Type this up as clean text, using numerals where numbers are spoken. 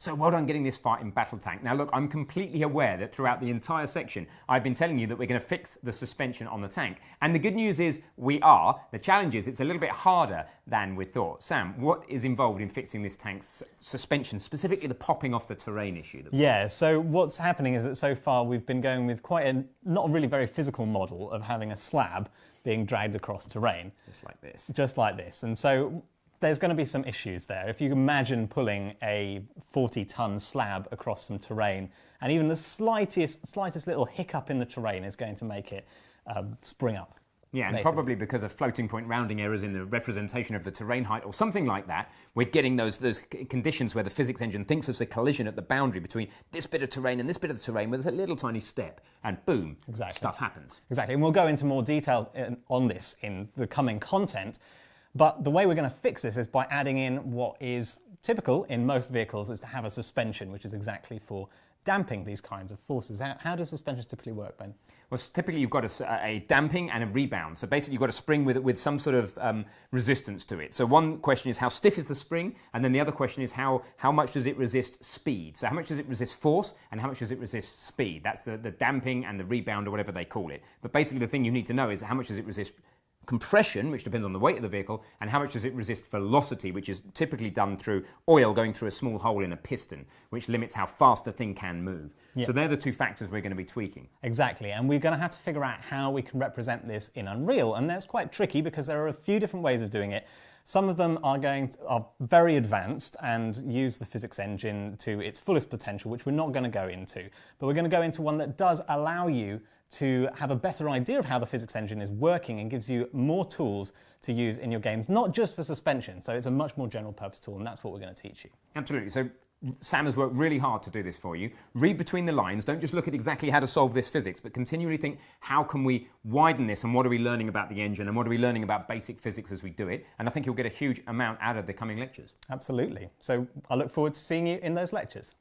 So well done getting this far in Battle Tank. Now look, I'm completely aware that throughout the entire section, I've been telling you that we're going to fix the suspension on the tank. And the good news is we are. The challenge is it's a little bit harder than we thought. Sam, what is involved in fixing this tank's suspension, specifically the popping off the terrain issue? Yeah, so what's happening is that so far we've been going with quite a not really very physical model of having a slab being dragged across terrain. Just like this. Just like this. And so there's going to be some issues there. If you imagine pulling a 40-ton slab across some terrain, and even the slightest little hiccup in the terrain is going to make it spring up. Yeah, and probably because of floating point rounding errors in the representation of the terrain height or something like that, we're getting those conditions where the physics engine thinks there's a collision at the boundary between this bit of terrain and this bit of the terrain where there's a little tiny step, and boom, stuff happens. Exactly, and we'll go into more detail on this in the coming content. But the way we're going to fix this is by adding in what is typical in most vehicles is to have a suspension, which is exactly for damping these kinds of forces. How does suspensions typically work, Ben? Well, typically you've got a damping and a rebound. So basically you've got a spring with some sort of resistance to it. So one question is how stiff is the spring? And then the other question is how much does it resist speed? So how much does it resist force and how much does it resist speed? That's the damping and the rebound or whatever they call it. But basically the thing you need to know is how much does it resist compression, which depends on the weight of the vehicle, and how much does it resist velocity, which is typically done through oil going through a small hole in a piston, which limits how fast the thing can move. Yep. So they're the two factors we're going to be tweaking. Exactly, and we're going to have to figure out how we can represent this in Unreal, and that's quite tricky because there are a few different ways of doing it. Some of them are very advanced and use the physics engine to its fullest potential, which we're not going to go into. But we're going to go into one that does allow you to have a better idea of how the physics engine is working and gives you more tools to use in your games, not just for suspension. So it's a much more general purpose tool, and that's what we're going to teach you. Absolutely. So Sam has worked really hard to do this for you. Read between the lines. Don't just look at exactly how to solve this physics, but continually think, how can we widen this, and what are we learning about the engine, and what are we learning about basic physics as we do it? And I think you'll get a huge amount out of the coming lectures. Absolutely. So I look forward to seeing you in those lectures.